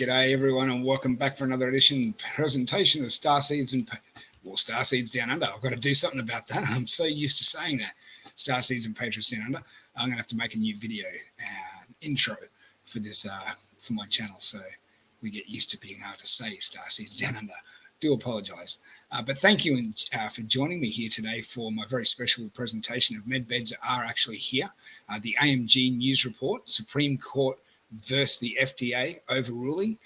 G'day everyone, and welcome back for another presentation of Starseeds and Starseeds Down Under. I've got to do something about that. I'm so used to saying that, Starseeds and Patriots Down Under. I'm going to have to make a new video intro for this for my channel, so we get used to being able to say Starseeds Down Under. Do apologise, but thank you for joining me here today for my very special presentation of MedBeds are actually here. The AMG news report, Supreme Court versus the FDA overruling,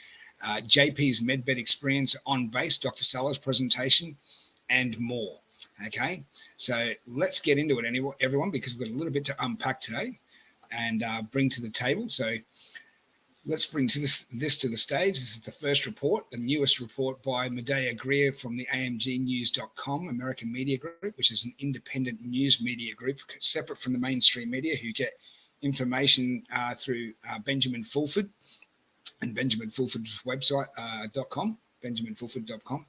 JP's MedBed experience on base, Dr. Salah's presentation, and more. Okay, so let's get into it, everyone, because we've got a little bit to unpack today and bring to the table. So let's bring this to the stage. This is the first report, the newest report by Medea Greer from the AMGnews.com, American Media Group, which is an independent news media group separate from the mainstream media who get information through Benjamin Fulford and Benjamin Fulford's website, benjaminfulford.com.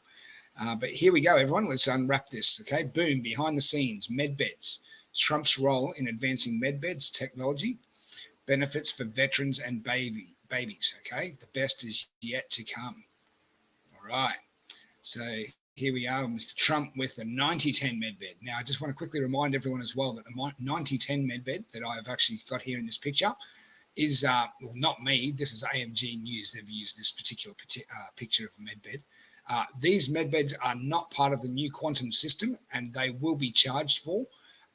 But here we go, everyone. Let's unwrap this. Okay, boom, behind the scenes, MedBeds. Trump's role in advancing MedBeds technology, benefits for veterans and babies. Okay, the best is yet to come. All right, so here we are, Mr. Trump with the 9010 MedBed. Now, I just want to quickly remind everyone as well that the 9010 MedBed that I've actually got here in this picture is, well, not me, this is AMG News. They've used this particular picture of a MedBed. These MedBeds are not part of the new quantum system, and they will be charged for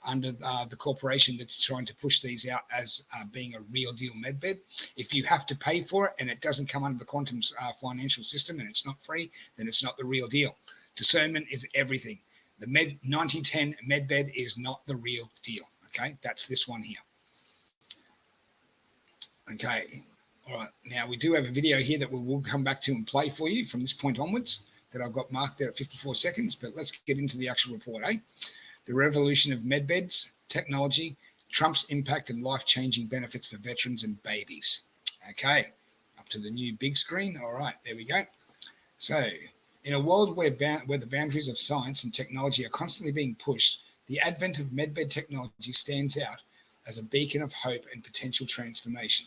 under the corporation that's trying to push these out as being a real deal MedBed. If you have to pay for it and it doesn't come under the quantum financial system and it's not free, then it's not the real deal. Discernment is everything. The 9010 MedBed is not the real deal. Okay, that's this one here. Okay, all right. Now we do have a video here that we will come back to and play for you from this point onwards that I've got marked there at 54 seconds. But let's get into the actual report, eh? The revolution of MedBeds technology, Trump's impact and life-changing benefits for veterans and babies. Okay, up to the new big screen. All right, there we go. So, in a world where the boundaries of science and technology are constantly being pushed, the advent of MedBed technology stands out as a beacon of hope and potential transformation.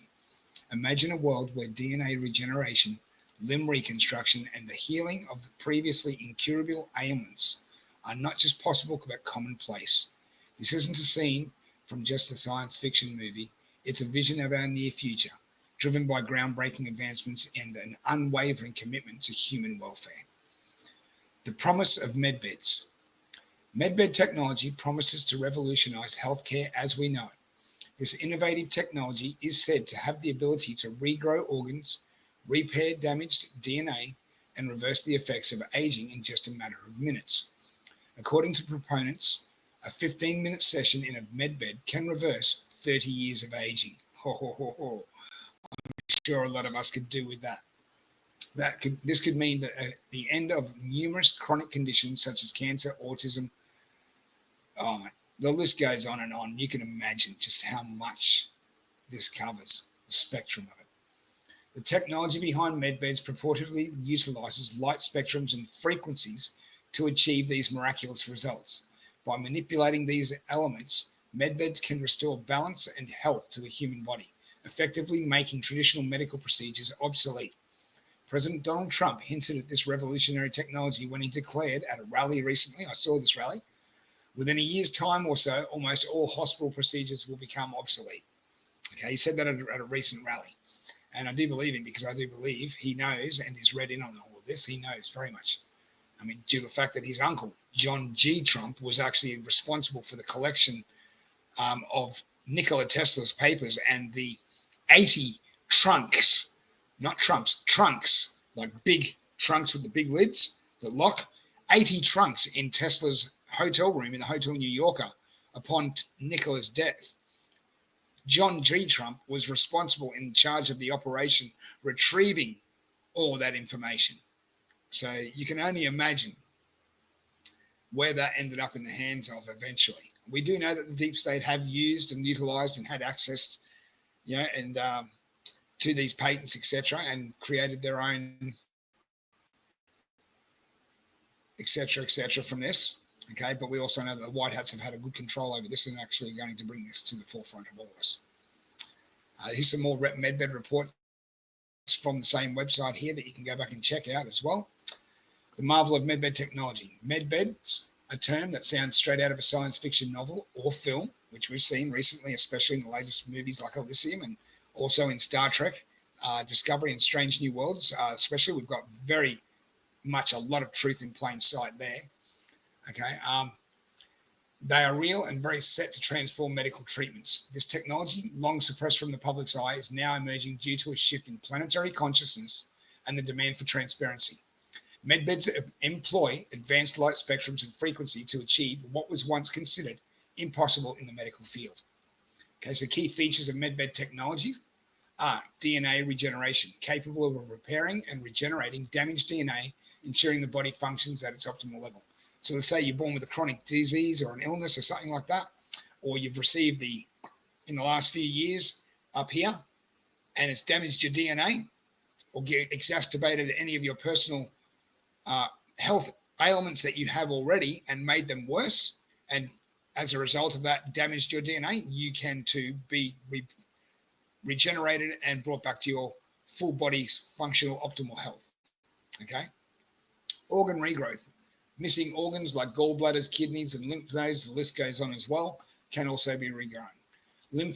Imagine a world where DNA regeneration, limb reconstruction, and the healing of the previously incurable ailments are not just possible but commonplace. This isn't a scene from just a science fiction movie. It's a vision of our near future, driven by groundbreaking advancements and an unwavering commitment to human welfare. The promise of MedBeds. MedBed technology promises to revolutionize healthcare as we know it. This innovative technology is said to have the ability to regrow organs, repair damaged DNA, and reverse the effects of aging in just a matter of minutes. According to proponents, a 15-minute session in a MedBed can reverse 30 years of aging. I'm sure a lot of us could do with that. This could mean that the end of numerous chronic conditions such as cancer, autism. Oh, the list goes on and on. You can imagine just how much this covers, the spectrum of it. The technology behind MedBeds purportedly utilizes light spectrums and frequencies to achieve these miraculous results. By manipulating these elements, MedBeds can restore balance and health to the human body, effectively making traditional medical procedures obsolete. President Donald Trump hinted at this revolutionary technology when he declared at a rally recently, I saw this rally, within a year's time or so, almost all hospital procedures will become obsolete. Okay, he said that at a recent rally. And I do believe him because I do believe he knows and is read in on all of this. He knows very much. I mean, due to the fact that his uncle, John G. Trump, was actually responsible for the collection of Nikola Tesla's papers and the 80 trunks, not trumps, trunks, like big trunks with the big lids that lock, 80 trunks in Tesla's hotel room in the Hotel New Yorker upon Nikola's death. John G. Trump was responsible in charge of the operation retrieving all that information. So you can only imagine where that ended up in the hands of eventually. We do know that the deep state have used and utilized and had access, and to these patents, etc., and created their own, etc., from this. Okay, but we also know that the White Hats have had a good control over this and actually going to bring this to the forefront of all of us. Here's some more MedBed report from the same website here that you can go back and check out as well. The marvel of MedBed technology. MedBeds, a term that sounds straight out of a science fiction novel or film, which we've seen recently, especially in the latest movies like Elysium and also in Star Trek, Discovery and Strange New Worlds. Especially, we've got very much a lot of truth in plain sight there. Okay. They are real and very set to transform medical treatments. This technology, long suppressed from the public's eye, is now emerging due to a shift in planetary consciousness and the demand for transparency. MedBeds employ advanced light spectrums and frequency to achieve what was once considered impossible in the medical field. Okay, so key features of MedBed technologies are DNA regeneration, capable of repairing and regenerating damaged DNA, ensuring the body functions at its optimal level. So let's say you're born with a chronic disease or an illness or something like that, or you've received in the last few years up here, and it's damaged your DNA or exacerbated any of your personal health ailments that you have already and made them worse. And as a result of that, damaged your DNA, you can too be regenerated and brought back to your full body functional optimal health. Okay. Organ regrowth. Missing organs like gallbladders, kidneys, and lymph nodes, the list goes on as well, can also be regrown. Limb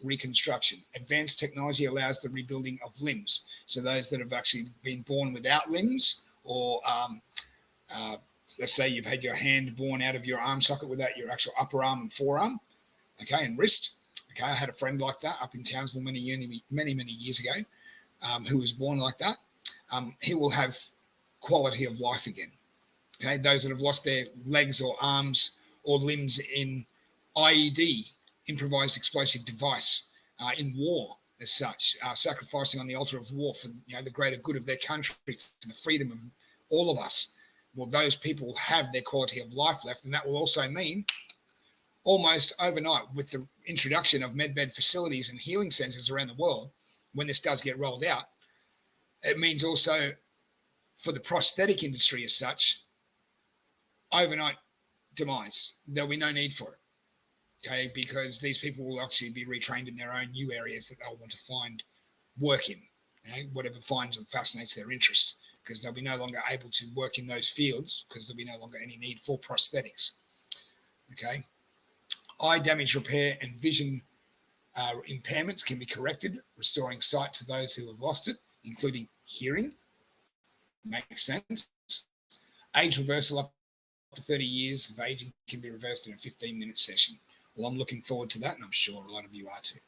reconstruction. Advanced technology allows the rebuilding of limbs. So those that have actually been born without limbs, or let's say you've had your hand born out of your arm socket without your actual upper arm and forearm, okay, and wrist. Okay, I had a friend like that up in Townsville many years ago, who was born like that. He will have quality of life again. Okay, those that have lost their legs or arms or limbs in IED, improvised explosive device, in war as such, sacrificing on the altar of war for the greater good of their country, for the freedom of all of us. Well, those people have their quality of life left, and that will also mean almost overnight, with the introduction of MedBed facilities and healing centres around the world, when this does get rolled out, it means also for the prosthetic industry as such, overnight demise. There'll be no need for it, okay, because these people will actually be retrained in their own new areas that they'll want to find work in, whatever finds and fascinates their interest, because they'll be no longer able to work in those fields because there'll be no longer any need for prosthetics, okay. Eye damage repair and vision impairments can be corrected, restoring sight to those who have lost it, including hearing. Makes sense. Age reversal up to 30 years of aging can be reversed in a 15-minute session. Well, I'm looking forward to that, and I'm sure a lot of you are too.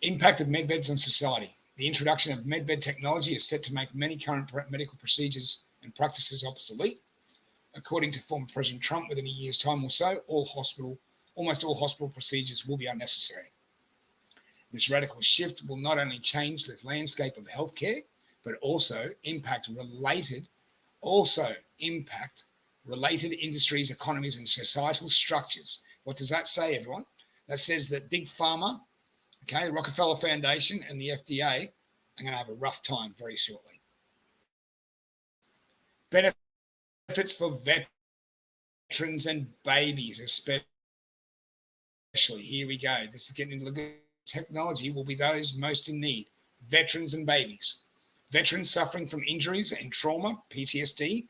Impact of MedBeds on society. The introduction of MedBed technology is set to make many current medical procedures and practices obsolete. According to former President Trump, within a year's time or so, almost all hospital procedures will be unnecessary. This radical shift will not only change the landscape of healthcare, but also impact related industries, economies, and societal structures. What does that say, everyone? That says that Big Pharma, okay, the Rockefeller Foundation, and the FDA are going to have a rough time very shortly. Benefits for veterans and babies, especially. Here we go. This is getting into the technology will be those most in need, veterans and babies. Veterans suffering from injuries and trauma, PTSD,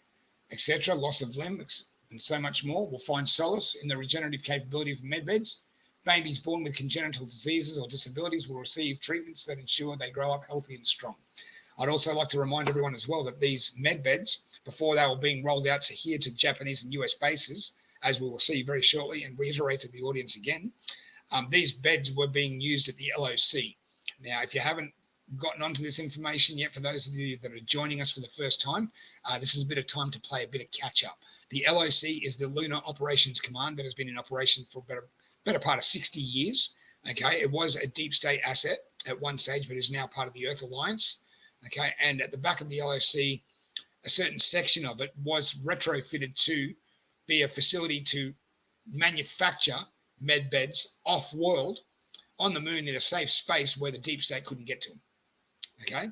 etc., loss of limbs, and so much more will find solace in the regenerative capability of MedBeds. Babies born with congenital diseases or disabilities will receive treatments that ensure they grow up healthy and strong. I'd also like to remind everyone as well that these MedBeds, before they were being rolled out to Japanese and US bases, as we will see very shortly, and reiterate to the audience again, these beds were being used at the LOC. Now, if you haven't gotten onto this information yet, for those of you that are joining us for the first time, this is a bit of time to play a bit of catch up. The LOC is the Lunar Operations Command that has been in operation for better part of 60 years. Okay, it was a deep state asset at one stage, but is now part of the Earth Alliance. Okay, and at the back of the LOC, a certain section of it was retrofitted to be a facility to manufacture MedBeds off-world on the moon in a safe space where the deep state couldn't get to them. Okay,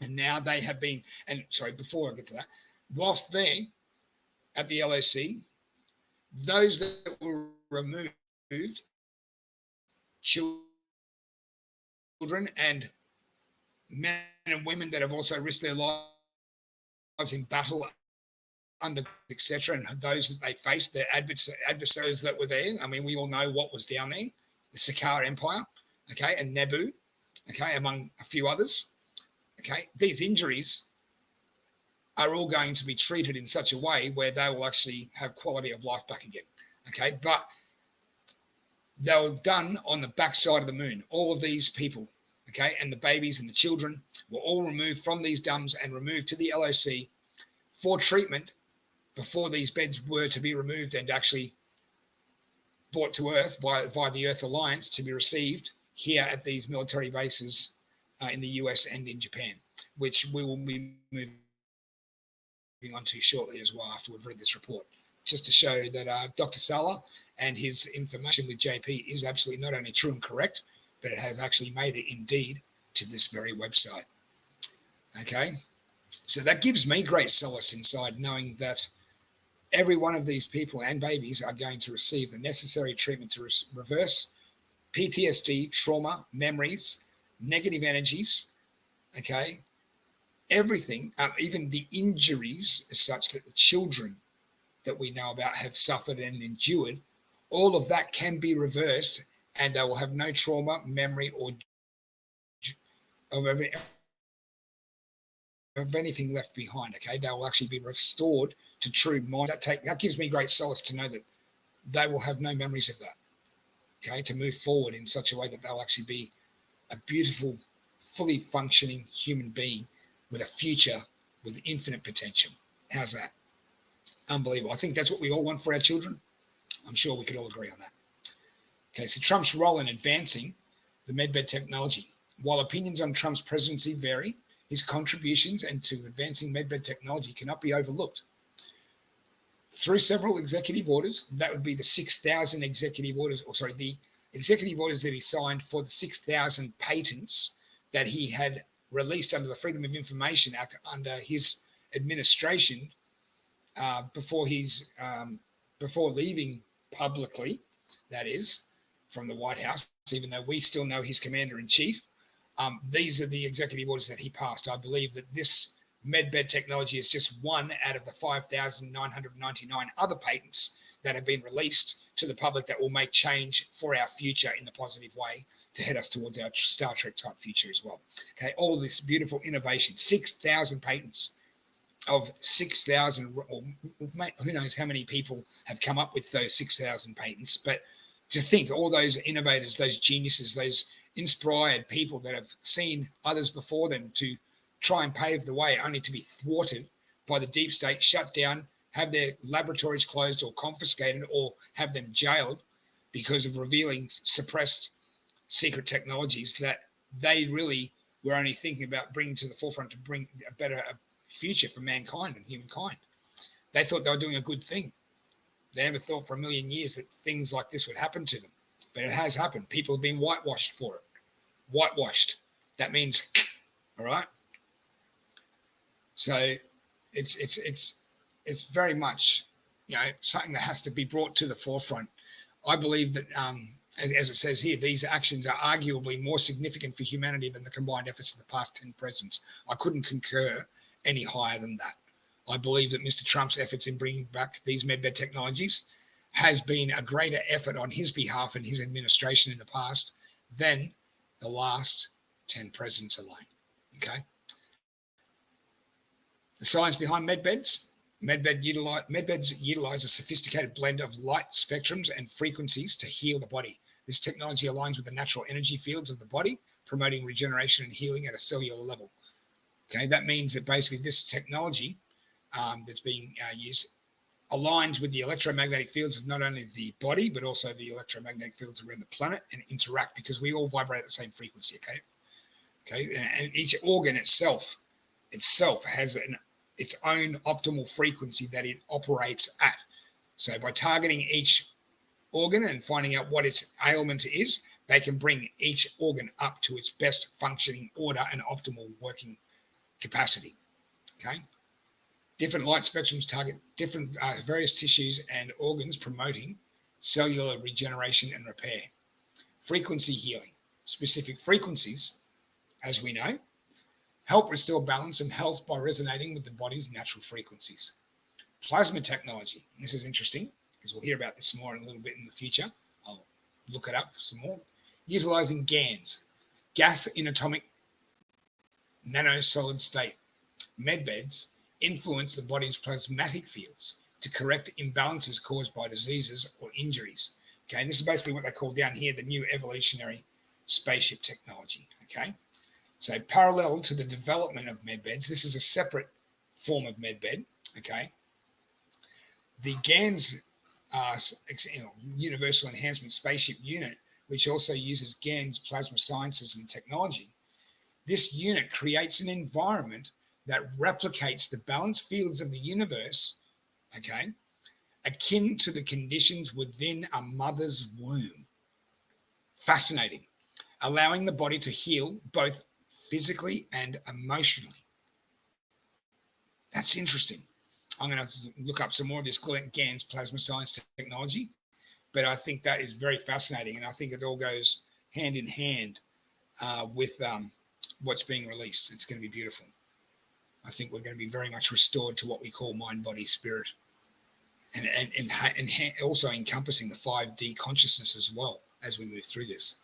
and now they have been, and sorry, before I get to that, whilst there at the LOC, those that were removed, children and men and women that have also risked their lives in battle under, etc., and those that they faced, their adversaries that were there. I mean, we all know what was down there, the Sakar Empire, okay, and Nebu, okay, among a few others. Okay, these injuries are all going to be treated in such a way where they will actually have quality of life back again. Okay, but they were done on the backside of the moon. All of these people, okay, and the babies and the children were all removed from these dumps and removed to the LOC for treatment before these beds were to be removed and actually brought to Earth by the Earth Alliance to be received here at these military bases in the US and in Japan, which we will be moving on to shortly as well after we've read this report, just to show that Dr. Sala and his information with JP is absolutely not only true and correct, but it has actually made it indeed to this very website. Okay, so that gives me great solace inside knowing that every one of these people and babies are going to receive the necessary treatment to reverse PTSD, trauma, memories, negative energies, okay, everything, even the injuries as such that the children that we know about have suffered and endured, all of that can be reversed and they will have no trauma, memory, or of anything left behind, okay? They will actually be restored to true mind. That gives me great solace to know that they will have no memories of that, okay? To move forward in such a way that they'll actually be a beautiful, fully functioning human being with a future with infinite potential. How's that? Unbelievable. I think that's what we all want for our children. I'm sure we could all agree on that. Okay, so Trump's role in advancing the MedBed technology. While opinions on Trump's presidency vary, his contributions and to advancing MedBed technology cannot be overlooked. Through several executive orders, that would be the 6,000 executive orders, the executive orders that he signed for the 6,000 patents that he had released under the Freedom of Information Act under his administration before leaving publicly, that is, from the White House, even though we still know he's commander-in-chief. These are the executive orders that he passed. I believe that this MedBed technology is just one out of the 5,999 other patents that have been released to the public that will make change for our future in the positive way to head us towards our Star Trek type future as well. Okay, all this beautiful innovation, 6,000 patents of 6,000, or who knows how many people have come up with those 6,000 patents. But to think all those innovators, those geniuses, those inspired people that have seen others before them to try and pave the way only to be thwarted by the deep state, shut down, have their laboratories closed or confiscated or have them jailed because of revealing suppressed secret technologies that they really were only thinking about bringing to the forefront to bring a better future for mankind and humankind. They thought they were doing a good thing. They never thought for a million years that things like this would happen to them. But it has happened. People have been whitewashed for it. Whitewashed. That means, all right? So it's very much, something that has to be brought to the forefront. I believe that, as it says here, these actions are arguably more significant for humanity than the combined efforts of the past 10 presidents. I couldn't concur any higher than that. I believe that Mr. Trump's efforts in bringing back these MedBed technologies has been a greater effort on his behalf and his administration in the past than the last 10 presidents alone. Okay. The science behind MedBeds. MedBeds utilize a sophisticated blend of light spectrums and frequencies to heal the body. This technology aligns with the natural energy fields of the body, promoting regeneration and healing at a cellular level. Okay, that means that basically this technology that's being used aligns with the electromagnetic fields of not only the body, but also the electromagnetic fields around the planet and interact because we all vibrate at the same frequency, okay? And each organ itself has its own optimal frequency that it operates at. So by targeting each organ and finding out what its ailment is, they can bring each organ up to its best functioning order and optimal working capacity, okay? Different light spectrums target different various tissues and organs, promoting cellular regeneration and repair. Frequency healing. Specific frequencies, as we know, help restore balance and health by resonating with the body's natural frequencies. Plasma technology. This is interesting because we'll hear about this more in a little bit in the future. I'll look it up some more. Utilizing GANs, gas in atomic nanosolid state. MedBeds influence the body's plasmatic fields to correct imbalances caused by diseases or injuries. Okay, and this is basically what they call down here the new evolutionary spaceship technology. Okay, so parallel to the development of MedBeds, this is a separate form of MedBed. Okay, the GANS Universal Enhancement Spaceship Unit, which also uses GANS plasma sciences and technology. This unit creates an environment that replicates the balanced fields of the universe, okay, akin to the conditions within a mother's womb. Fascinating. Allowing the body to heal both physically and emotionally. That's interesting. I'm going to look up some more of this GANS plasma science technology, but I think that is very fascinating, and I think it all goes hand in hand with what's being released. It's going to be beautiful. I think we're going to be very much restored to what we call mind, body, spirit, and also encompassing the 5D consciousness as well as we move through this.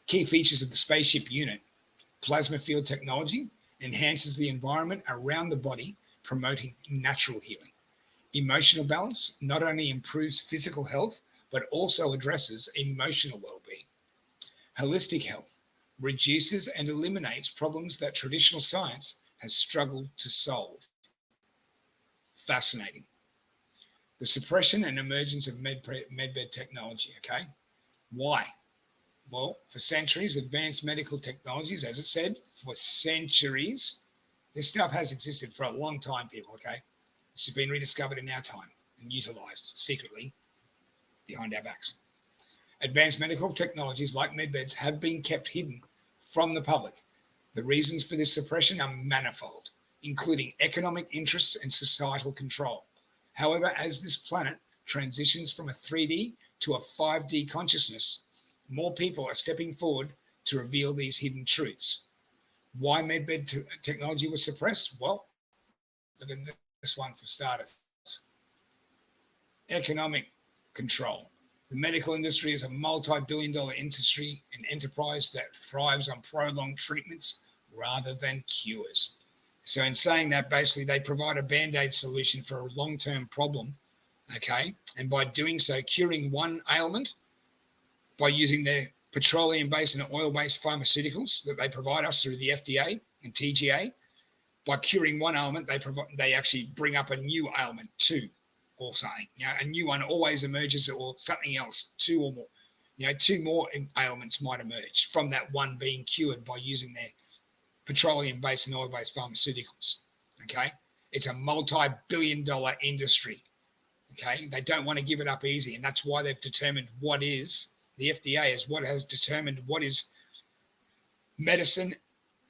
Key features of the spaceship unit: plasma field technology enhances the environment around the body, promoting natural healing. Emotional balance not only improves physical health, but also addresses emotional well-being. Holistic health reduces and eliminates problems that traditional science has struggled to solve. Fascinating. The suppression and emergence of MedBed technology, okay? Why? Well, for centuries, advanced medical technologies, as it said, for centuries, this stuff has existed for a long time, people, okay? It's been rediscovered in our time and utilized secretly behind our backs. Advanced medical technologies like MedBeds have been kept hidden from the public. The reasons for this suppression are manifold, including economic interests and societal control. However, as this planet transitions from a 3D to a 5D consciousness, more people are stepping forward to reveal these hidden truths. Why MedBed technology was suppressed? Well, look at this one for starters. Economic control. The medical industry is a multi-billion-dollar industry and enterprise that thrives on prolonged treatments rather than cures. So in saying that, basically, they provide a Band-Aid solution for a long-term problem, okay? And by doing so, curing one ailment by using their petroleum-based and oil-based pharmaceuticals that they provide us through the FDA and TGA, by curing one ailment, they actually bring up a new ailment too, or something. You know, a new one always emerges, or something else, two or more. You know, two more ailments might emerge from that one being cured by using their petroleum-based and oil-based pharmaceuticals. Okay, it's a multi-billion-dollar industry. Okay, they don't want to give it up easy, and that's why they've determined what is. The FDA is what has determined what is medicine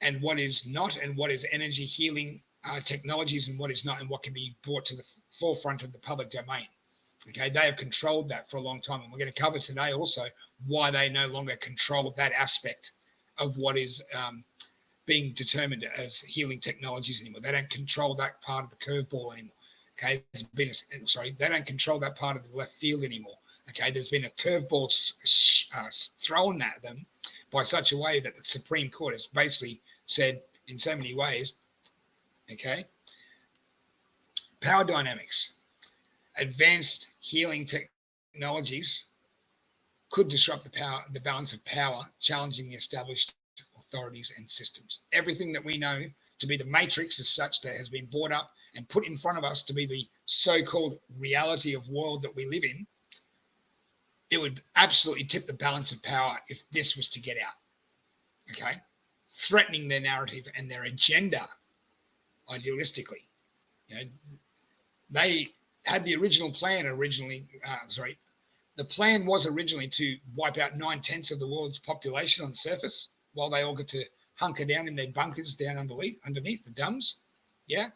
and what is not, and what is energy healing technologies and what is not, and what can be brought to the forefront of the public domain. Okay, they have controlled that for a long time, and we're going to cover today also why they no longer control that aspect of what is being determined as healing technologies anymore. They don't control that part of the curveball anymore. Okay, they don't control that part of the left field anymore. Okay, there's been a curveball thrown at them by such a way that the Supreme Court has basically said in so many ways, okay, power dynamics, advanced healing technologies could disrupt the balance of power, challenging the established authorities and systems. Everything that we know to be the matrix as such that has been brought up and put in front of us to be the so-called reality of world that we live in, it would absolutely tip the balance of power if this was to get out, okay? Threatening their narrative and their agenda, idealistically. You know, they had the original plan the plan was originally to wipe out 9/10 of the world's population on the surface while they all get to hunker down in their bunkers down underneath the dumbs. Yeah.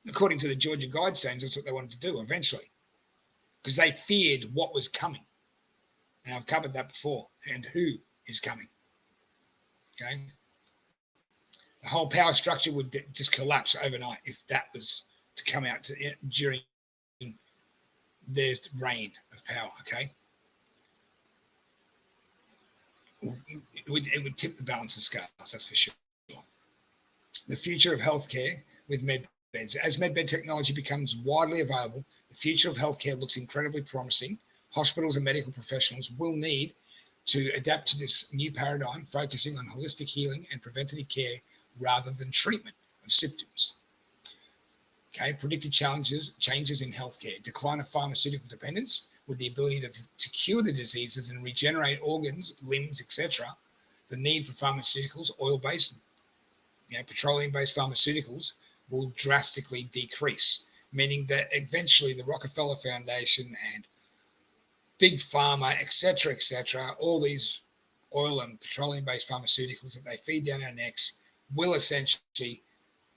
According to the Georgia Guidestones, that's what they wanted to do eventually, because they feared what was coming. And I've covered that before, and who is coming. Okay. The whole power structure would just collapse overnight if that was to come out during their reign of power, okay? It would tip the balance of scales, that's for sure. The future of healthcare with MedBeds. As MedBed technology becomes widely available, the future of healthcare looks incredibly promising. Hospitals and medical professionals will need to adapt to this new paradigm, focusing on holistic healing and preventative care rather than treatment of symptoms. Okay, predicted changes in healthcare, decline of pharmaceutical dependence with the ability to cure the diseases and regenerate organs, limbs, etc. The need for pharmaceuticals, oil-based, petroleum-based pharmaceuticals will drastically decrease, meaning that eventually the Rockefeller Foundation and Big Pharma, etc., all these oil and petroleum-based pharmaceuticals that they feed down our necks will essentially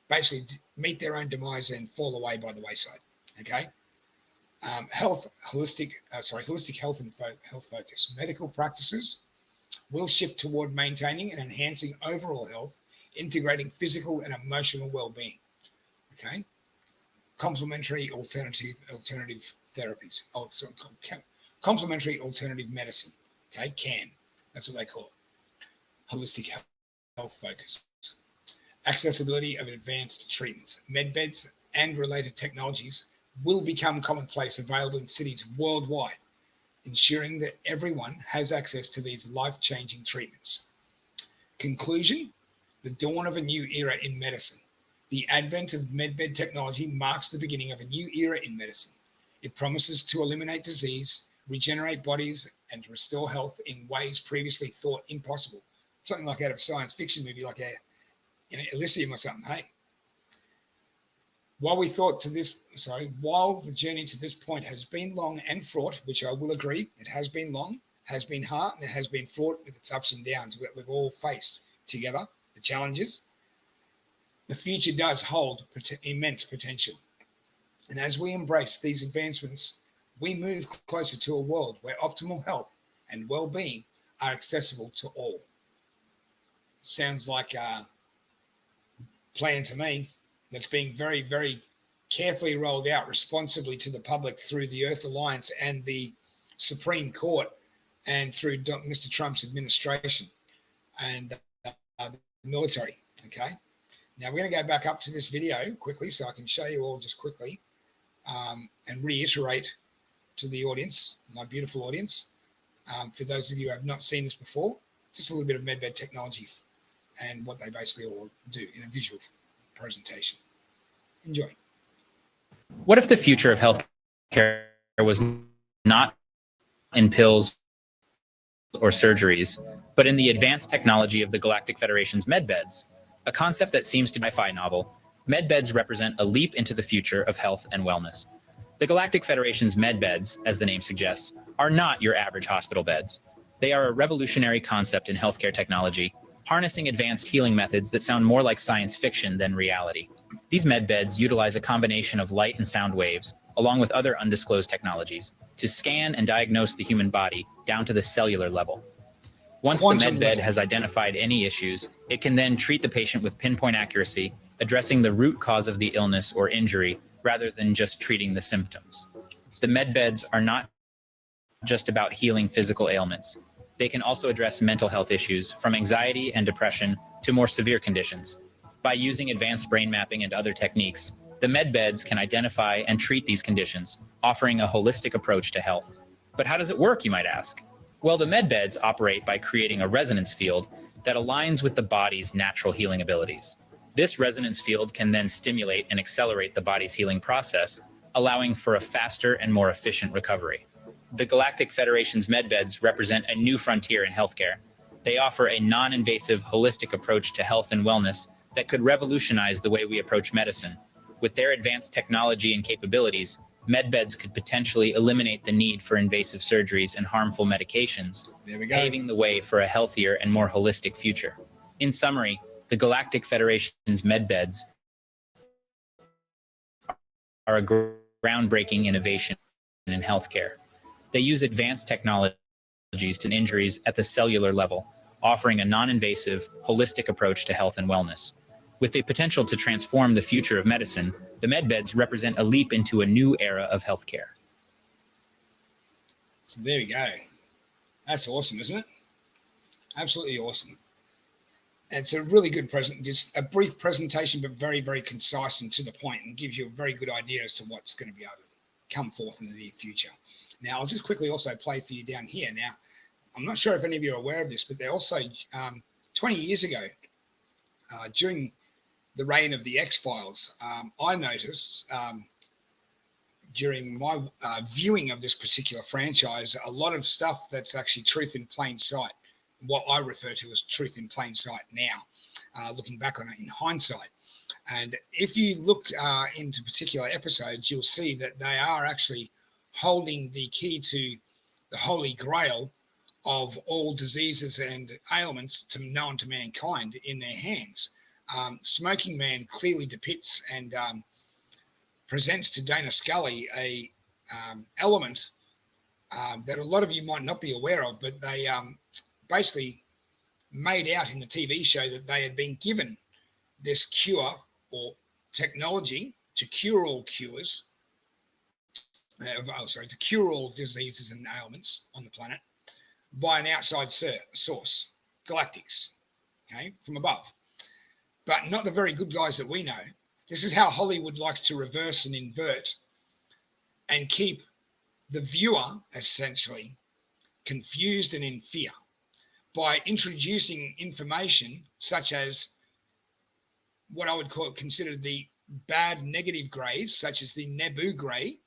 basically meet their own demise and fall away by the wayside. Okay, holistic health and health focus. Medical practices will shift toward maintaining and enhancing overall health, integrating physical and emotional well-being. Okay, complementary alternative therapies. Complementary alternative medicine. Okay, CAM. That's what they call it. Holistic health focus. Accessibility of advanced treatments. MedBeds and related technologies will become commonplace, available in cities worldwide, ensuring that everyone has access to these life-changing treatments. Conclusion, the dawn of a new era in medicine. The advent of MedBed technology marks the beginning of a new era in medicine. It promises to eliminate disease, regenerate bodies, and restore health in ways previously thought impossible. Something like out of a science fiction movie, like Elysium or something, hey? While the journey to this point has been long and fraught, which I will agree, it has been long, has been hard, and it has been fraught with its ups and downs that we've all faced together, the challenges, the future does hold immense potential. And as we embrace these advancements, we move closer to a world where optimal health and well-being are accessible to all. Sounds like a plan to me that's being very, very carefully rolled out responsibly to the public through the Earth Alliance and the Supreme Court and through Mr. Trump's administration and the military. Okay. Now we're going to go back up to this video quickly so I can show you all just quickly and reiterate to the audience, my beautiful audience, for those of you who have not seen this before, just a little bit of MedBed technology and what they basically all do in a visual presentation. Enjoy. What if the future of healthcare was not in pills or surgeries, but in the advanced technology of the Galactic Federation's MedBeds? A concept that seems to be a sci-fi novel, MedBeds represent a leap into the future of health and wellness. The Galactic Federation's MedBeds, as the name suggests, are not your average hospital beds. They are a revolutionary concept in healthcare technology, harnessing advanced healing methods that sound more like science fiction than reality. These MedBeds utilize a combination of light and sound waves, along with other undisclosed technologies, to scan and diagnose the human body down to the cellular level. Once the MedBed has identified any issues, it can then treat the patient with pinpoint accuracy, addressing the root cause of the illness or injury rather than just treating the symptoms. The MedBeds are not just about healing physical ailments. They can also address mental health issues, from anxiety and depression to more severe conditions. By using advanced brain mapping and other techniques, the MedBeds can identify and treat these conditions, offering a holistic approach to health. But how does it work, you might ask? Well, the MedBeds operate by creating a resonance field that aligns with the body's natural healing abilities. This resonance field can then stimulate and accelerate the body's healing process, allowing for a faster and more efficient recovery. The Galactic Federation's MedBeds represent a new frontier in healthcare. They offer a non-invasive, holistic approach to health and wellness that could revolutionize the way we approach medicine. With their advanced technology and capabilities, MedBeds could potentially eliminate the need for invasive surgeries and harmful medications, paving the way for a healthier and more holistic future. In summary, the Galactic Federation's MedBeds are a groundbreaking innovation in healthcare. They use advanced technologies to injuries at the cellular level, offering a non-invasive, holistic approach to health and wellness. With the potential to transform the future of medicine, the MedBeds represent a leap into a new era of healthcare. So there we go. That's awesome, isn't it? Absolutely awesome. It's a really good present, just a brief presentation, but very, very concise and to the point, and gives you a very good idea as to what's going to be able to come forth in the near future. Now, I'll just quickly also play for you down here. Now, I'm not sure if any of you are aware of this, but they're also 20 years ago, during the reign of the X-Files, I noticed during my viewing of this particular franchise, a lot of stuff that's actually truth in plain sight, what I refer to as truth in plain sight now, looking back on it in hindsight. And if you look into particular episodes, you'll see that they are actually holding the key to the holy grail of all diseases and ailments known to mankind in their hands. Smoking Man clearly depicts and presents to Dana Scully a element that a lot of you might not be aware of, but they basically made out in the TV show that they had been given this cure or technology to cure all cures, to cure all diseases and ailments on the planet by an outside source, galactics, okay, from above. But not the very good guys that we know. This is how Hollywood likes to reverse and invert and keep the viewer essentially confused and in fear by introducing information such as what I would consider the bad negative greys, such as the Naboo Grey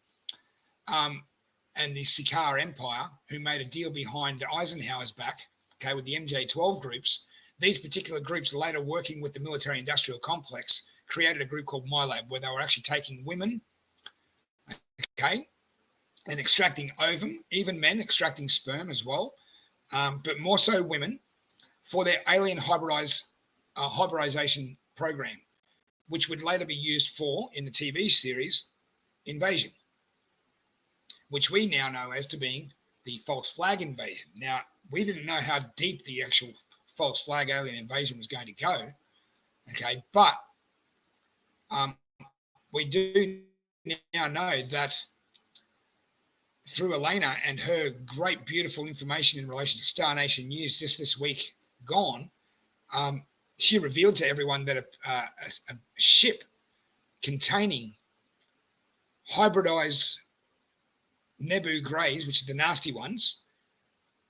and the Sikaar Empire, who made a deal behind Eisenhower's back, okay, with the MJ-12 groups. These particular groups, later working with the military-industrial complex, created a group called MyLab, where they were actually taking women, okay, and extracting ovum, even men extracting sperm as well, but more so women, for their alien hybridization program, which would later be used for, in the TV series, Invasion, which we now know as to being the false flag invasion. Now, we didn't know how deep the actual false flag alien invasion was going to go, okay, but we do now know that through Elena and her great, beautiful information in relation to Star Nation News just this week gone, she revealed to everyone that a ship containing hybridized Naboo Greys, which are the nasty ones,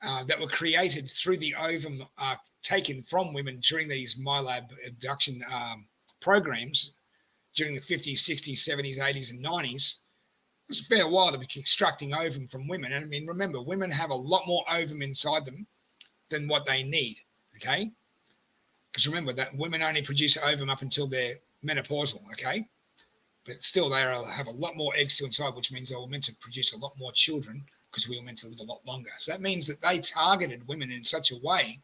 that were created through the ovum taken from women during these MyLab abduction programs during the 50s, 60s, 70s, 80s, and 90s. It was a fair while to be extracting ovum from women. And I mean, remember, women have a lot more ovum inside them than what they need, okay? Because remember that women only produce ovum up until they're menopausal, okay? But still, they have a lot more eggs still inside, which means they were meant to produce a lot more children because we were meant to live a lot longer. So that means that they targeted women in such a way,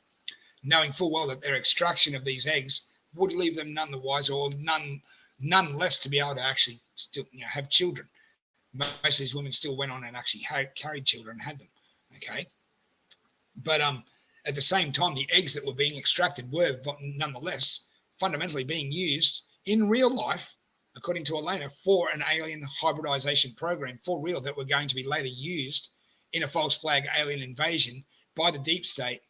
knowing full well that their extraction of these eggs would leave them none the wiser or none less to be able to actually still have children. Most of these women still went on and actually carried children and had them, okay? But at the same time, the eggs that were being extracted were nonetheless fundamentally being used in real life, according to Elena, for an alien hybridization program for real that were going to be later used in a false flag alien invasion by the deep state,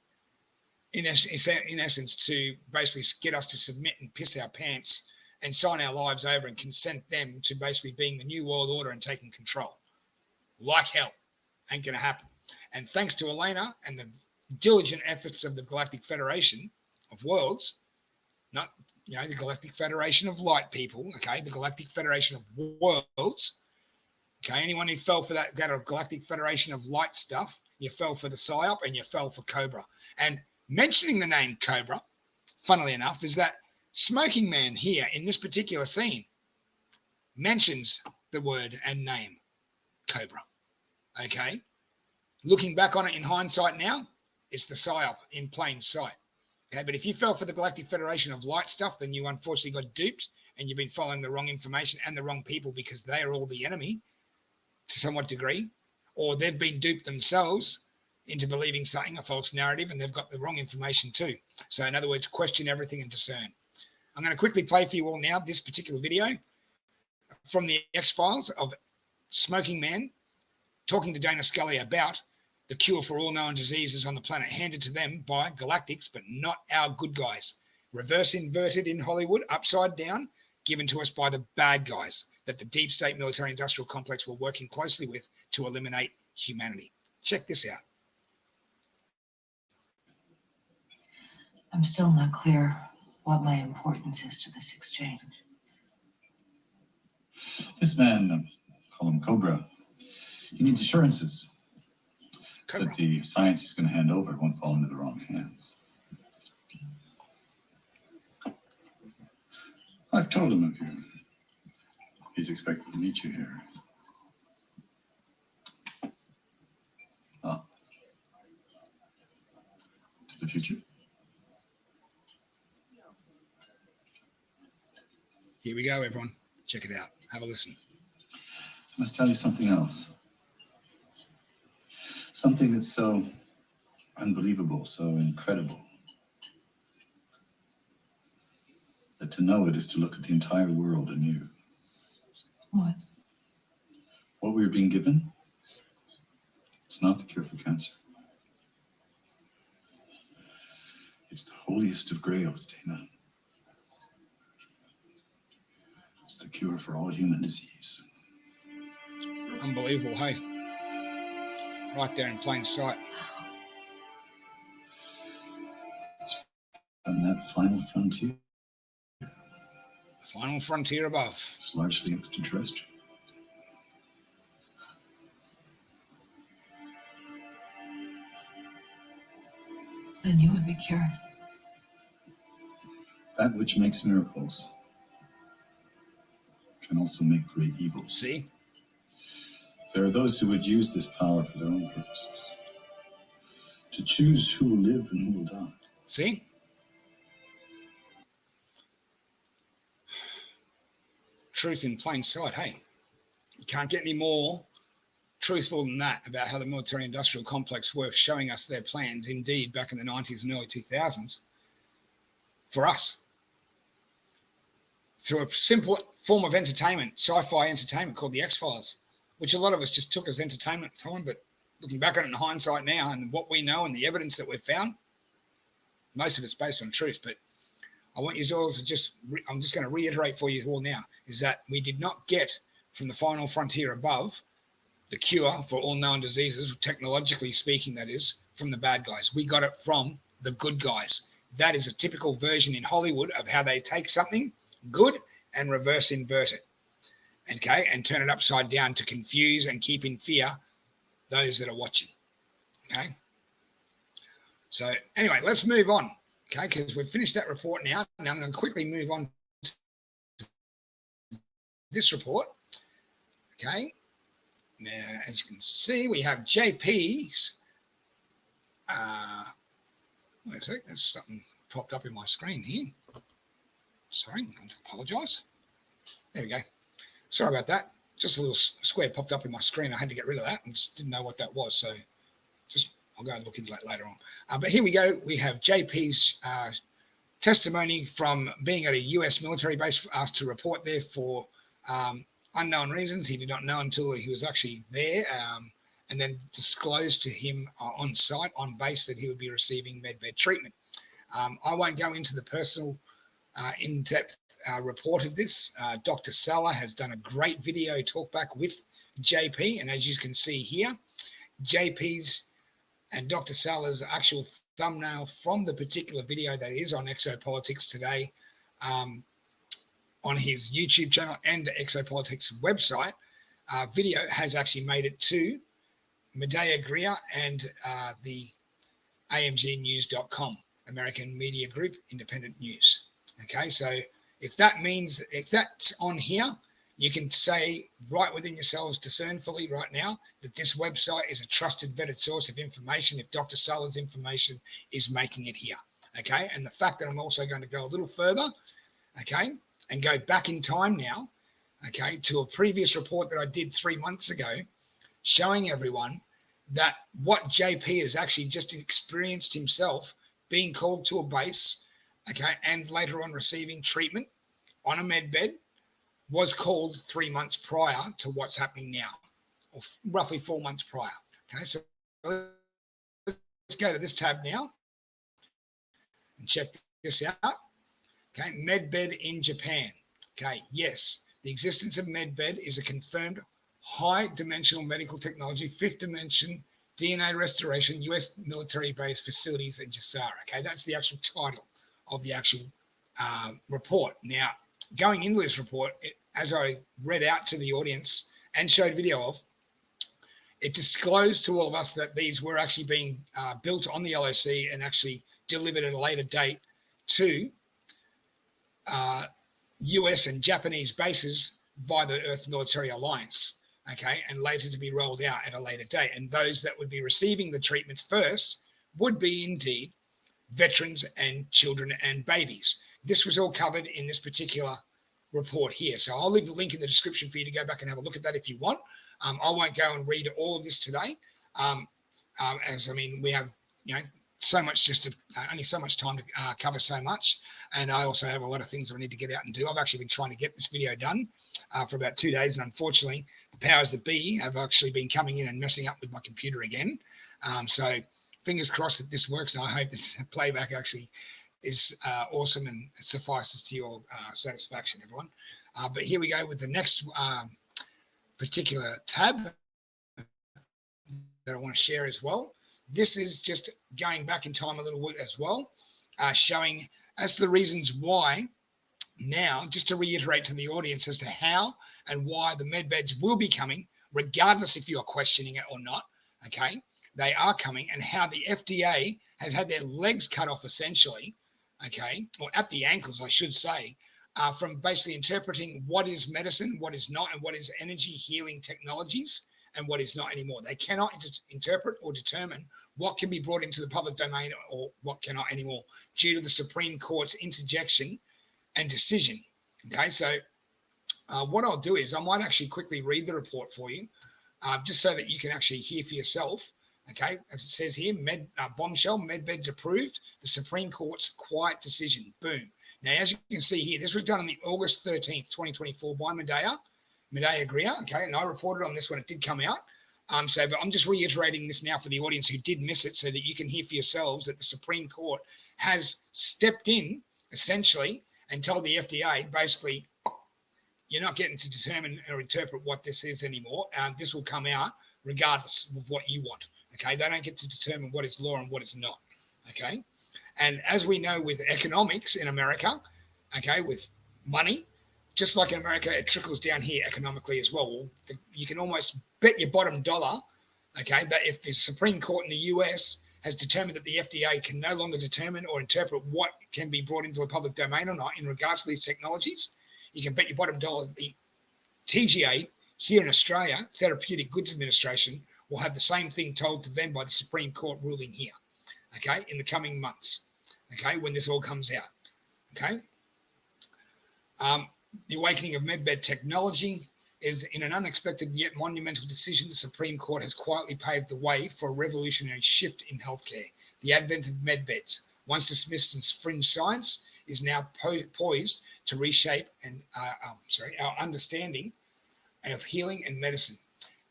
in essence, to basically get us to submit and piss our pants and sign our lives over and consent them to basically being the new world order and taking control. Like hell. Ain't going to happen. And thanks to Elena and the diligent efforts of the Galactic Federation of Worlds, not, the Galactic Federation of Light people, okay, the Galactic Federation of Worlds, okay, anyone who fell for that Galactic Federation of Light stuff, you fell for the PSYOP and you fell for Cobra. And mentioning the name Cobra, funnily enough, is that Smoking Man here in this particular scene mentions the word and name Cobra, okay? Looking back on it in hindsight now, it's the PSYOP in plain sight. Okay, but if you fell for the Galactic Federation of Light stuff, then you unfortunately got duped and you've been following the wrong information and the wrong people because they are all the enemy to somewhat degree, or they've been duped themselves into believing something, a false narrative, and they've got the wrong information too. So in other words, question everything and discern. I'm going to quickly play for you all now this particular video from the X-Files of Smoking Man talking to Dana Scully about the cure for all known diseases on the planet, handed to them by galactics, but not our good guys. Reverse inverted in Hollywood, upside down, given to us by the bad guys that the deep state military industrial complex were working closely with to eliminate humanity. Check this out. I'm still not clear what my importance is to this exchange. This man, call him Cobra, he needs assurances that the science he's going to hand over won't fall into the wrong hands. I've told him of you. He's expected to meet you here. Ah. To the future? Here we go, everyone. Check it out. Have a listen. I must tell you something else. Something that's so unbelievable, so incredible, that to know it is to look at the entire world anew. What? What we're being given, it's not the cure for cancer. It's the holiest of grails, Dana. It's the cure for all human disease. Unbelievable, hey? Right there in plain sight. And that final frontier, The final frontier above. it's largely extraterrestrial. Then you would be cured. That which makes miracles can also make great evil. See? There are those who would use this power for their own purposes, to choose who will live and who will die. See? Truth in plain sight, hey? You can't get any more truthful than that about how the military-industrial complex were showing us their plans, indeed, back in the 90s and early 2000s, for us. Through a simple form of entertainment, sci-fi entertainment called the X-Files, which a lot of us just took as entertainment at the time, but looking back on it in hindsight now and what we know and the evidence that we've found, most of it's based on truth. But I want you all to I'm just going to reiterate for you all now, is that we did not get from the final frontier above the cure for all known diseases, technologically speaking, that is, from the bad guys. We got it from the good guys. That is a typical version in Hollywood of how they take something good and reverse invert it, okay, and turn it upside down to confuse and keep in fear those that are watching, okay? So anyway, let's move on, okay, because we've finished that report now. Now I'm going to quickly move on to this report, okay? Now, as you can see, we have JP's. Wait a sec, there's something popped up in my screen here. Sorry, I apologise. There we go. Sorry about that. Just a little square popped up in my screen. I had to get rid of that and just didn't know what that was. So I'll go and look into that later on. But here we go. We have JP's testimony from being at a US military base asked to report there for unknown reasons. He did not know until he was actually there, and then disclosed to him on site, on base, that he would be receiving MedBed treatment. I won't go into the personal in-depth report of this. Dr. Sala has done a great video talkback with JP, and as you can see here, JP's and Dr. Sala's actual thumbnail from the particular video that is on Exopolitics today, on his YouTube channel and Exopolitics website, video has actually made it to Medea Greer and the AMGnews.com, American Media Group, Independent News. Okay, so if that's on here, you can say right within yourselves discernfully right now that this website is a trusted, vetted source of information if Dr. Sala's information is making it here. Okay, and the fact that I'm also going to go a little further, okay, and go back in time now, okay, to a previous report that I did 3 months ago, showing everyone that what JP has actually just experienced himself, being called to a base okay, and later on receiving treatment on a med bed was called 3 months prior to what's happening now, or roughly 4 months prior. Okay, so let's go to this tab now and check this out. Okay, MedBed in Japan. Okay, yes, the existence of MedBed is a confirmed high-dimensional medical technology, fifth dimension DNA restoration, U.S. military-based facilities in Jasara. Okay, that's the actual title of the actual report. Now, going into this report, as I read out to the audience and showed video of, it disclosed to all of us that these were actually being built on the LOC and actually delivered at a later date to US and Japanese bases via the Earth Military Alliance, okay, and later to be rolled out at a later date. And those that would be receiving the treatments first would be indeed veterans and children and babies. This was all covered in this particular report here. So I'll leave the link in the description for you to go back and have a look at that if you want. I won't go and read all of this today, as I mean, we have, so much only so much time to cover so much. And I also have a lot of things that I need to get out and do. I've actually been trying to get this video done for about 2 days. And unfortunately, the powers that be have actually been coming in and messing up with my computer again. So fingers crossed that this works. And I hope this playback actually is awesome and suffices to your satisfaction, everyone. But here we go with the next particular tab that I want to share as well. This is just going back in time a little bit as well, showing us the reasons why now, just to reiterate to the audience as to how and why the MedBeds will be coming, regardless if you're questioning it or not, okay? They are coming, and how the FDA has had their legs cut off essentially, okay, or at the ankles, I should say, from basically interpreting what is medicine, what is not, and what is energy healing technologies, and what is not anymore. They cannot interpret or determine what can be brought into the public domain or what cannot anymore due to the Supreme Court's interjection and decision. Okay, so what I'll do is I might actually quickly read the report for you, just so that you can actually hear for yourself. Okay, as it says here, bombshell, MedBeds approved, the Supreme Court's quiet decision. Boom. Now, as you can see here, this was done on the August 13th, 2024 by Medea Greer, okay, and I reported on this when it did come out. But I'm just reiterating this now for the audience who did miss it so that you can hear for yourselves that the Supreme Court has stepped in, essentially, and told the FDA, basically, you're not getting to determine or interpret what this is anymore. This will come out regardless of what you want, okay? They don't get to determine what is law and what is not, okay? And as we know with economics in America, okay, with money, just like in America, it trickles down here economically as well. You can almost bet your bottom dollar, okay, that if the Supreme Court in the US has determined that the FDA can no longer determine or interpret what can be brought into the public domain or not in regards to these technologies, you can bet your bottom dollar the TGA here in Australia, Therapeutic Goods Administration, will have the same thing told to them by the Supreme Court ruling here, okay, in the coming months, okay, when this all comes out, okay. The awakening of MedBed technology is in an unexpected yet monumental decision. The Supreme Court has quietly paved the way for a revolutionary shift in healthcare. The advent of MedBeds, once dismissed as fringe science, is now poised to reshape our understanding of healing and medicine.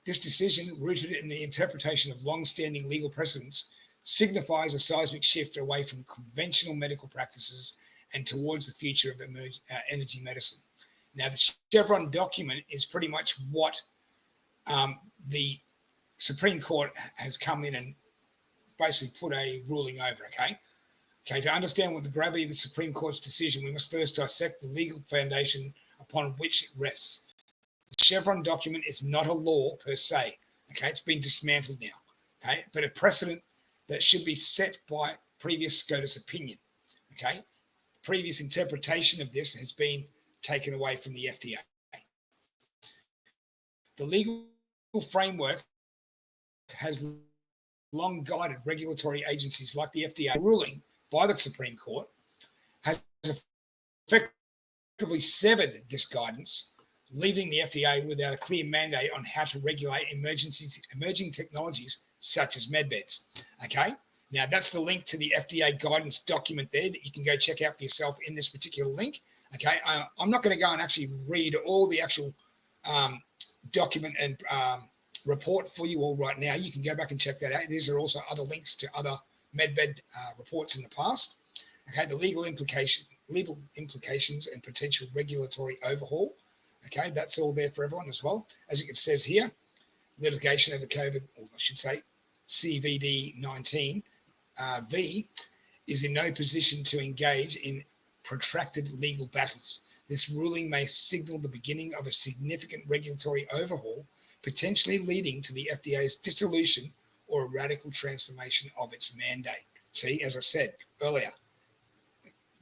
This decision, rooted in the interpretation of long-standing legal precedents, signifies a seismic shift away from conventional medical practices and towards the future of energy medicine. Now, the Chevron document is pretty much what the Supreme Court has come in and basically put a ruling over, okay? Okay, to understand what the gravity of the Supreme Court's decision, we must first dissect the legal foundation upon which it rests. The Chevron document is not a law per se, okay? It's been dismantled now, okay? But a precedent that should be set by previous SCOTUS opinion, okay? Previous interpretation of this has been taken away from the FDA. The legal framework has long guided regulatory agencies like the FDA. Ruling by the Supreme Court has effectively severed this guidance, leaving the FDA without a clear mandate on how to regulate emerging technologies such as MedBeds. Okay, Now, that's the link to the FDA guidance document there that you can go check out for yourself in this particular link. Okay, I'm not going to go and actually read all the actual document and report for you all right now. You can go back and check that out. These are also other links to other MedBed reports in the past. Okay, the legal implications and potential regulatory overhaul. Okay, that's all there for everyone as well. As it says here, litigation over COVID, or I should say CVD-19 V, is in no position to engage in protracted legal battles. This ruling may signal the beginning of a significant regulatory overhaul, potentially leading to the FDA's dissolution or a radical transformation of its mandate. See, as I said earlier,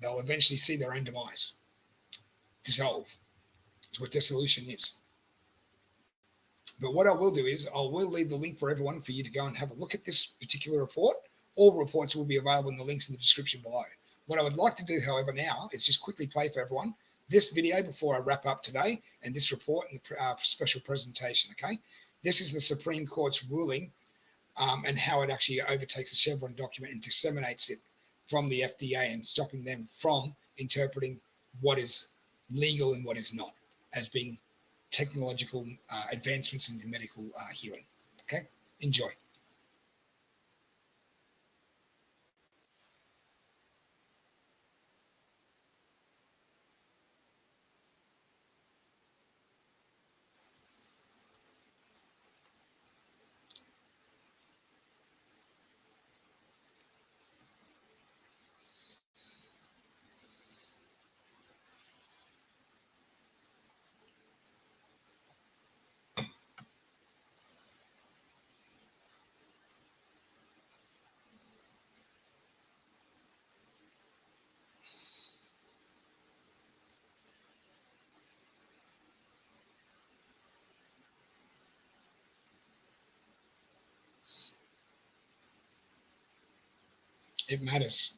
they'll eventually see their own demise, dissolve. That's what dissolution is. But what I will do is I will leave the link for everyone for you to go and have a look at this particular report. All reports will be available in the links in the description below. What I would like to do, however, now is just quickly play for everyone this video before I wrap up today, and this report and the special presentation, okay? This is the Supreme Court's ruling and how it actually overtakes the Chevron document and disseminates it from the FDA and stopping them from interpreting what is legal and what is not as being technological advancements in medical healing. Okay, enjoy. It matters.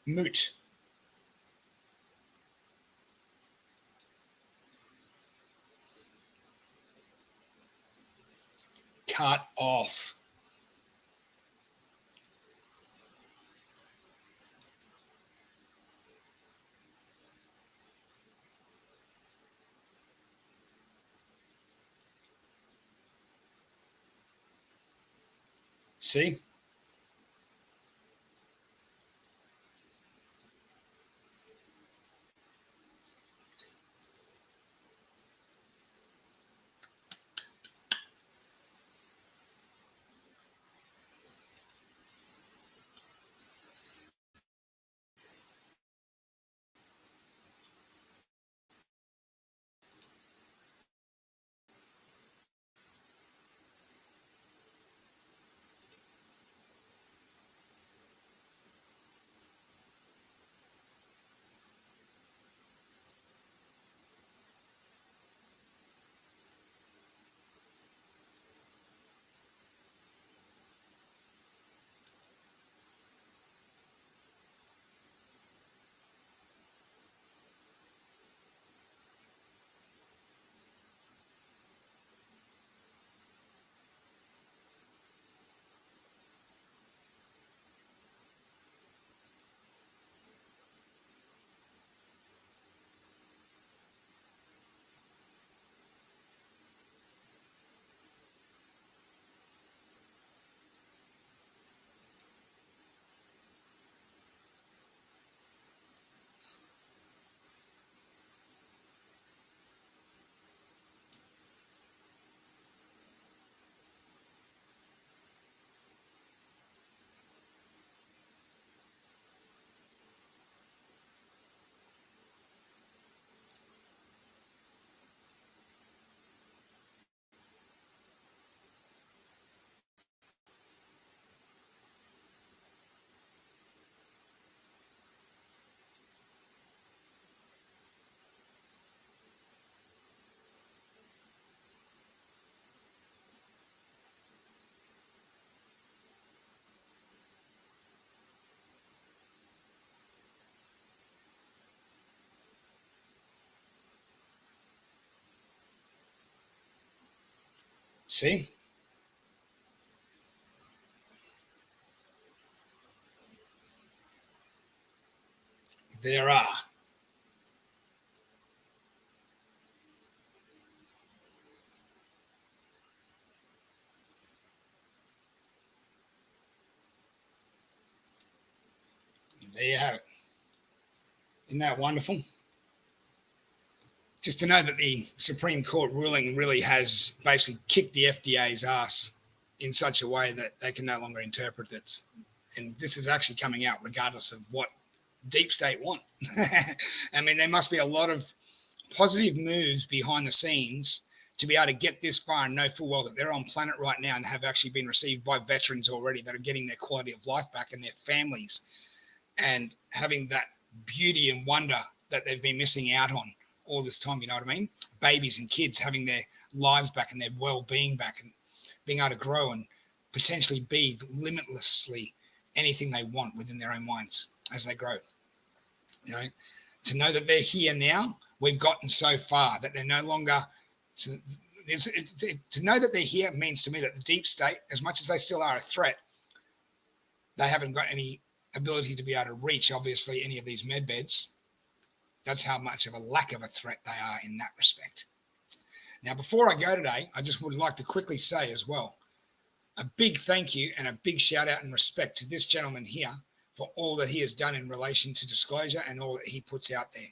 Moot. Cut off. See? See? There are. There you have it. Isn't that wonderful? Just to know that the Supreme Court ruling really has basically kicked the FDA's ass in such a way that they can no longer interpret it. And this is actually coming out regardless of what deep state want. I mean, there must be a lot of positive moves behind the scenes to be able to get this far and know full well that they're on planet right now and have actually been received by veterans already that are getting their quality of life back and their families and having that beauty and wonder that they've been missing out on all this time, you know what I mean? Babies and kids having their lives back and their well-being back and being able to grow and potentially be limitlessly anything they want within their own minds as they grow. You know, to know that they're here now, we've gotten so far that they're no longer... To know that they're here means to me that the deep state, as much as they still are a threat, they haven't got any ability to be able to reach, obviously, any of these MedBeds. That's how much of a lack of a threat they are in that respect. Now, before I go today, I just would like to quickly say as well, a big thank you and a big shout out and respect to this gentleman here for all that he has done in relation to disclosure and all that he puts out there.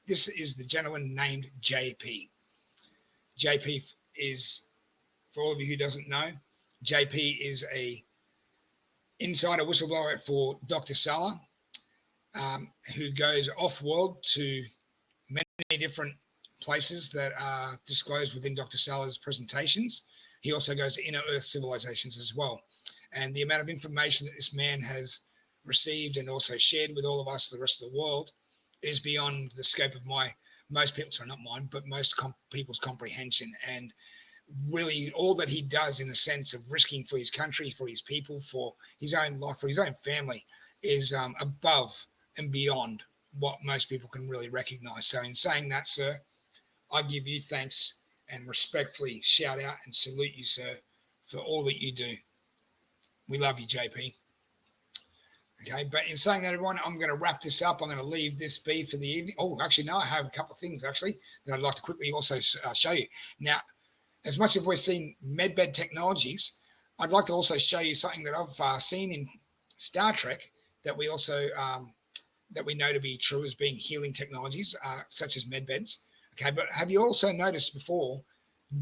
This is the gentleman named JP. JP is, for all of you who doesn't know, JP is a insider whistleblower for Dr. Sala, who goes off-world to many different places that are disclosed within Dr. Sala's presentations. He also goes to inner Earth civilizations as well. And the amount of information that this man has received and also shared with all of us, the rest of the world, is beyond the scope of most people, sorry, not mine, but most people's comprehension. And really all that he does in the sense of risking for his country, for his people, for his own life, for his own family is above and beyond what most people can really recognize. So in saying that, sir, I give you thanks and respectfully shout out and salute you, sir, for all that you do. We love you, JP. Okay, but in saying that, everyone, I'm going to wrap this up. I'm going to leave this be for the evening. Oh, actually, no, I have a couple of things, actually, that I'd like to quickly also show you. Now, as much as we're seeing MedBed technologies, I'd like to also show you something that I've seen in Star Trek that we also that we know to be true as being healing technologies, such as MedBeds. Okay, but have you also noticed before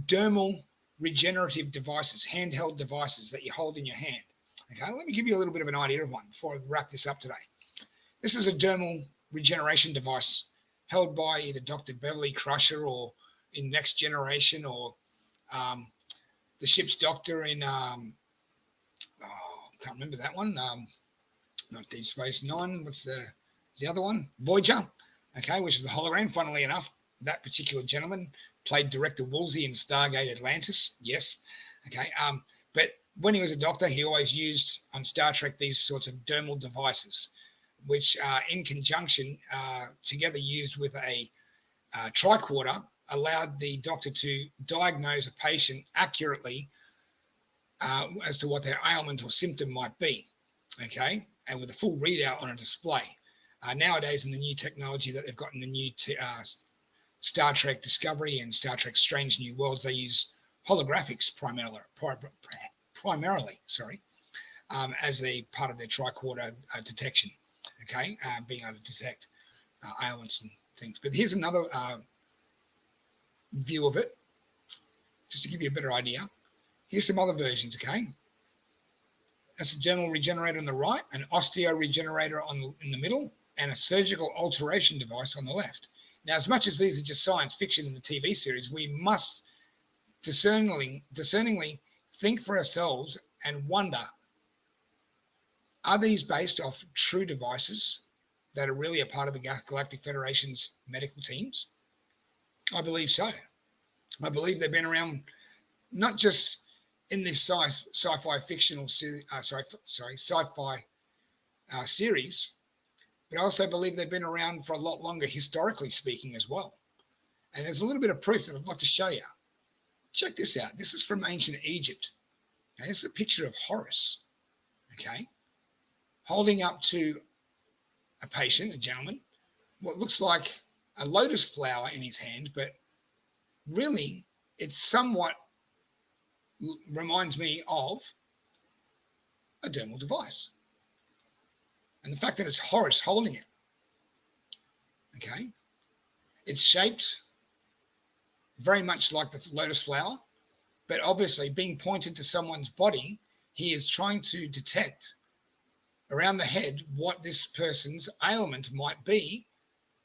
dermal regenerative devices, handheld devices that you hold in your hand? Okay, let me give you a little bit of an idea of one before I wrap this up today. This is a dermal regeneration device held by either Dr. Beverly Crusher or in Next Generation or the ship's doctor in, can't remember that one. Not Deep Space Nine. What's the other one? Voyager. Okay, which is the hologram. Funnily enough, that particular gentleman played Director Woolsey in Stargate Atlantis. Yes. Okay. But when he was a doctor, he always used on Star Trek these sorts of dermal devices, which in conjunction, together used with a tricorder, allowed the doctor to diagnose a patient accurately as to what their ailment or symptom might be, okay, and with a full readout on a display. Nowadays, in the new technology that they've got in the new Star Trek Discovery and Star Trek Strange New Worlds, they use holographics primarily, as a part of their tricorder detection, okay, being able to detect ailments and things. But here's another view of it, just to give you a better idea. Here's some other versions, okay? That's a dermal regenerator on the right, an osteo regenerator in the middle, and a surgical alteration device on the left. Now, as much as these are just science fiction in the TV series, we must discerningly think for ourselves and wonder, are these based off true devices that are really a part of the Galactic Federation's medical teams? I believe so. I believe they've been around not just in this sci-fi fictional sci-fi series, but I also believe they've been around for a lot longer, historically speaking, as well. And there's a little bit of proof that I'd like to show you. Check this out. This is from ancient Egypt. Now, this is a picture of Horus, okay, holding up to a patient, a gentleman, what looks like a lotus flower in his hand, but really it somewhat reminds me of a dermal device. And the fact that it's Horus holding it, okay, it's shaped very much like the lotus flower, but obviously being pointed to someone's body, he is trying to detect around the head what this person's ailment might be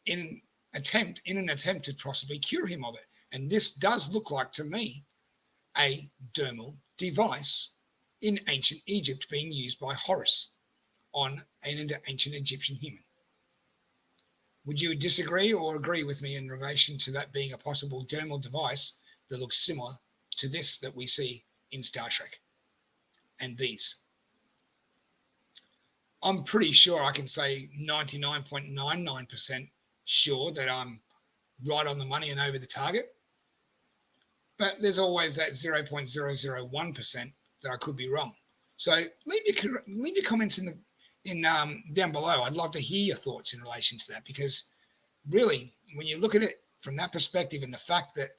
in an attempt to possibly cure him of it. And this does look like, to me, a dermal device in ancient Egypt being used by Horus on an ancient Egyptian human. Would you disagree or agree with me in relation to that being a possible dermal device that looks similar to this that we see in Star Trek and these? I'm pretty sure I can say 99.99% sure that I'm right on the money and over the target. But there's always that 0.001% that I could be wrong. So leave your comments in down below. I'd love to hear your thoughts in relation to that, because really, when you look at it from that perspective and the fact that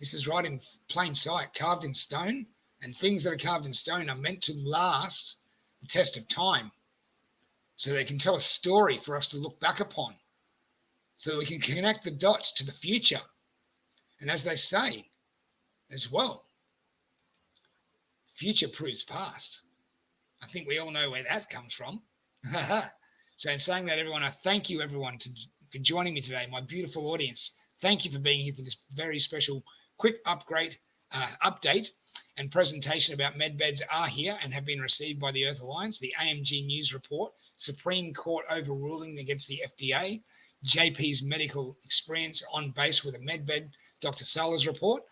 this is right in plain sight, carved in stone, and things that are carved in stone are meant to last the test of time, so they can tell a story for us to look back upon, so that we can connect the dots to the future. And as they say as well, future proves past. I think we all know where that comes from. So in saying that, everyone, I thank you, everyone, for joining me today, my beautiful audience. Thank you for being here for this very special quick update and presentation about MedBeds are here and have been received by the Earth Alliance, the AMG news report, Supreme Court overruling against the FDA, JP's medical experience on base with a MedBed, Dr. Sala's report,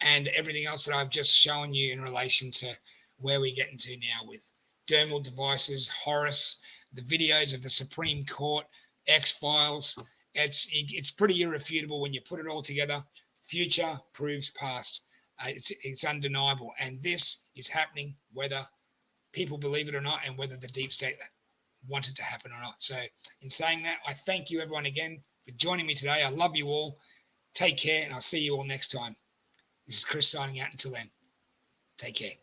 and everything else that I've just shown you in relation to where we're getting to now with dermal devices, Horus, the videos of the Supreme Court, X-Files. It's pretty irrefutable when you put it all together. Future proves past. It's undeniable. And this is happening whether people believe it or not, and whether the deep state want it to happen or not. So in saying that, I thank you, everyone, again for joining me today. I love you all. Take care, and I'll see you all next time. This is Chris signing out. Until then, take care.